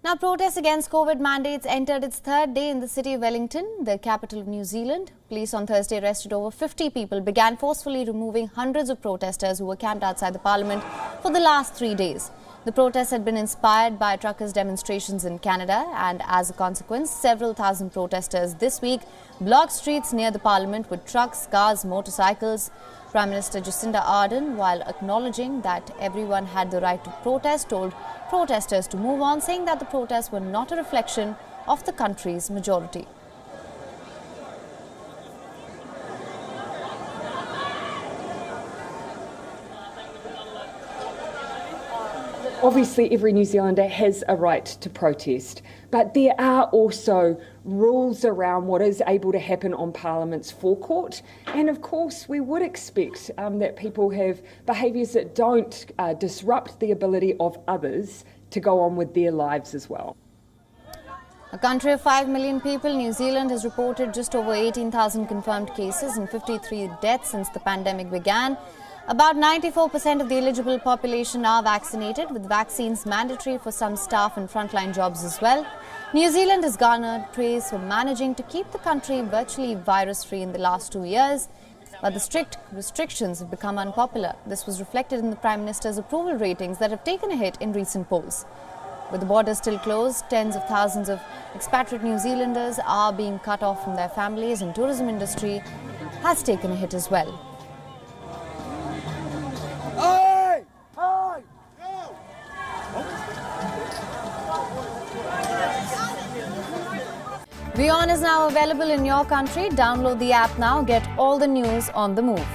Now, protests against COVID mandates entered its third day in the city of Wellington, the capital of New Zealand. Police on Thursday arrested over 50 people, began forcefully removing hundreds of protesters who were camped outside the parliament for the last 3 days. The protests had been inspired by truckers' demonstrations in Canada, and as a consequence, several thousand protesters this week blocked streets near the parliament with trucks, cars, motorcycles. Prime Minister Jacinda Ardern, while acknowledging that everyone had the right to protest, told protesters to move on, saying that the protests were not a reflection of the country's majority. Obviously, every New Zealander has a right to protest, but there are also rules around what is able to happen on Parliament's forecourt. And of course, we would expect that people have behaviours that don't disrupt the ability of others to go on with their lives as well. A country of 5 million people, New Zealand has reported just over 18,000 confirmed cases and 53 deaths since the pandemic began. About 94% of the eligible population are vaccinated, with vaccines mandatory for some staff and frontline jobs as well. New Zealand has garnered praise for managing to keep the country virtually virus-free in the last 2 years, but the strict restrictions have become unpopular. This was reflected in the Prime Minister's approval ratings that have taken a hit in recent polls. With the borders still closed, tens of thousands of expatriate New Zealanders are being cut off from their families, and tourism industry has taken a hit as well. WION is now available in your country. Download the app now. Get all the news on the move.